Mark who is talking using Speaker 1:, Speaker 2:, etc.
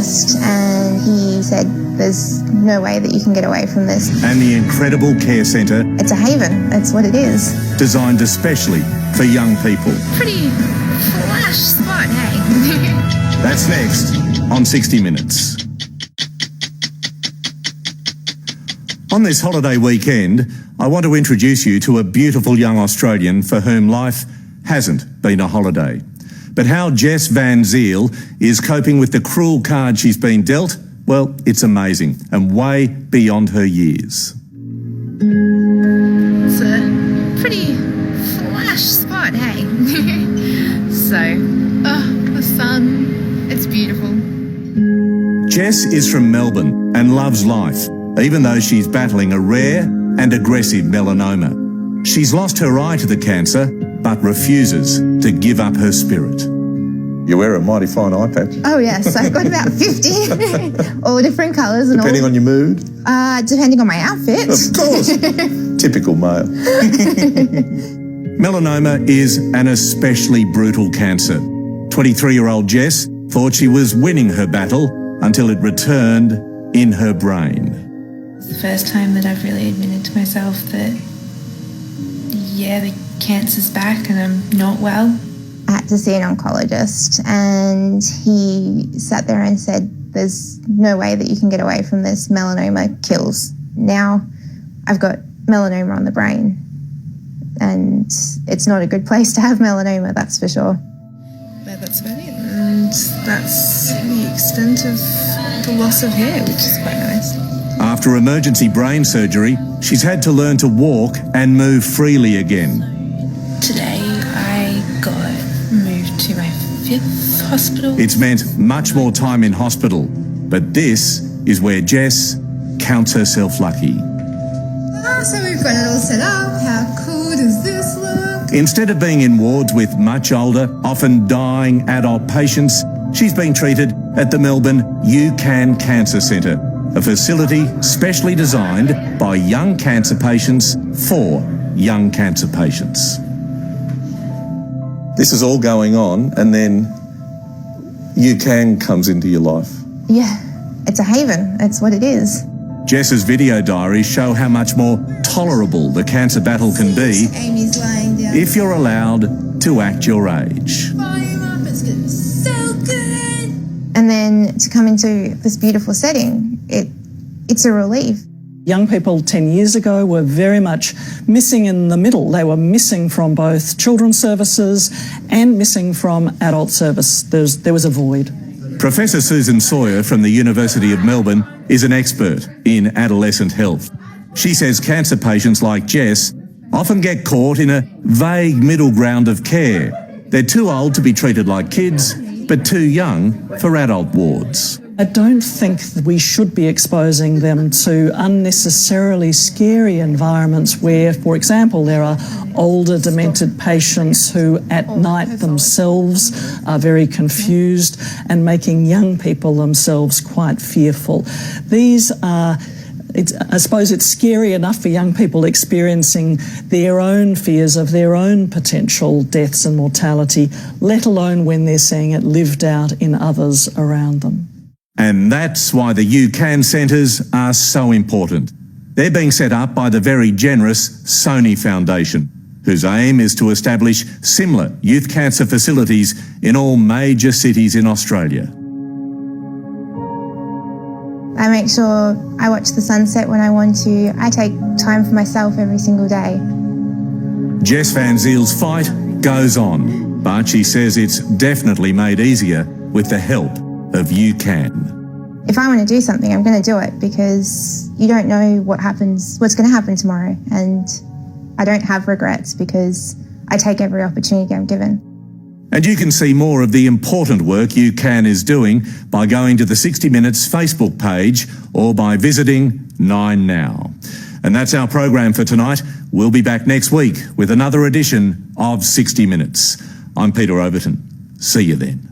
Speaker 1: oncologist, and he said there's no way that you can get away from this.
Speaker 2: And the incredible care centre.
Speaker 1: It's a haven, that's what it is.
Speaker 2: Designed especially for young people.
Speaker 3: Pretty flash spot, hey?
Speaker 2: That's next on 60 Minutes. On this holiday weekend, I want to introduce you to a beautiful young Australian for whom life hasn't been a holiday. But how Jess Van Ziel is coping with the cruel card she's been dealt, well, it's amazing and way beyond her years.
Speaker 3: It's a pretty flash spot, hey? The sun, it's beautiful.
Speaker 2: Jess is from Melbourne and loves life, even though she's battling a rare and aggressive melanoma. She's lost her eye to the cancer, but refuses to give up her spirit.
Speaker 4: You wear a mighty fine eye patch.
Speaker 1: Oh yes, I've got about 50, all different colours and
Speaker 4: Depending
Speaker 1: all.
Speaker 4: on your mood?
Speaker 1: Depending on my outfit.
Speaker 4: Of course. Typical male.
Speaker 2: Melanoma is an especially brutal cancer. 23-year-old Jess thought she was winning her battle until it returned in her brain.
Speaker 5: It's the first time that I've really admitted to myself that, yeah, the cancer's back and I'm not well.
Speaker 1: I had to see an oncologist, and he sat there and said, there's no way that you can get away from this. Melanoma kills. Now I've got melanoma on the brain, and it's not a good place to have melanoma, that's for sure.
Speaker 5: But that's about it, and that's the extent of the loss of hair, which is quite nice.
Speaker 2: After emergency brain surgery, she's had to learn to walk and move freely again.
Speaker 5: Today I got moved to my 5th hospital.
Speaker 2: It's meant much more time in hospital, but this is where Jess counts herself lucky.
Speaker 3: So we've got it all set up. How cool does this look?
Speaker 2: Instead of being in wards with much older, often dying adult patients, she's been treated at the Melbourne YouCan Cancer Centre, a facility specially designed by young cancer patients for young cancer patients.
Speaker 4: This is all going on, and then YouCan comes into your life.
Speaker 1: Yeah, it's a haven, it's what it is.
Speaker 2: Jess's video diaries show how much more tolerable the cancer battle can be
Speaker 3: Amy's lying down.
Speaker 2: if you're allowed to act your age.
Speaker 3: Volume up, it's getting so good.
Speaker 1: And then to come into this beautiful setting, it's a relief.
Speaker 6: Young people 10 years ago were very much missing in the middle. They were missing from both children's services and missing from adult service. There was a void.
Speaker 2: Professor Susan Sawyer from the University of Melbourne is an expert in adolescent health. She says cancer patients like Jess often get caught in a vague middle ground of care. They're too old to be treated like kids, but too young for adult wards.
Speaker 6: I don't think that we should be exposing them to unnecessarily scary environments where, for example, there are older demented patients who at night themselves are very confused and making young people themselves quite fearful. I suppose it's scary enough for young people experiencing their own fears of their own potential deaths and mortality, let alone when they're seeing it lived out in others around them.
Speaker 2: And that's why the YouCan centres are so important. They're being set up by the very generous Sony Foundation, whose aim is to establish similar youth cancer facilities in all major cities in Australia.
Speaker 1: I make sure I watch the sunset when I want to. I take time for myself every single day.
Speaker 2: Jess Van Ziel's fight goes on, but she says it's definitely made easier with the help of YouCan.
Speaker 1: If I want to do something, I'm going to do it, because you don't know what's going to happen tomorrow. And I don't have regrets because I take every opportunity I'm given.
Speaker 2: And you can see more of the important work YouCan is doing by going to the 60 Minutes Facebook page or by visiting 9 Now. And that's our program for tonight. We'll be back next week with another edition of 60 Minutes. I'm Peter Overton. See you then.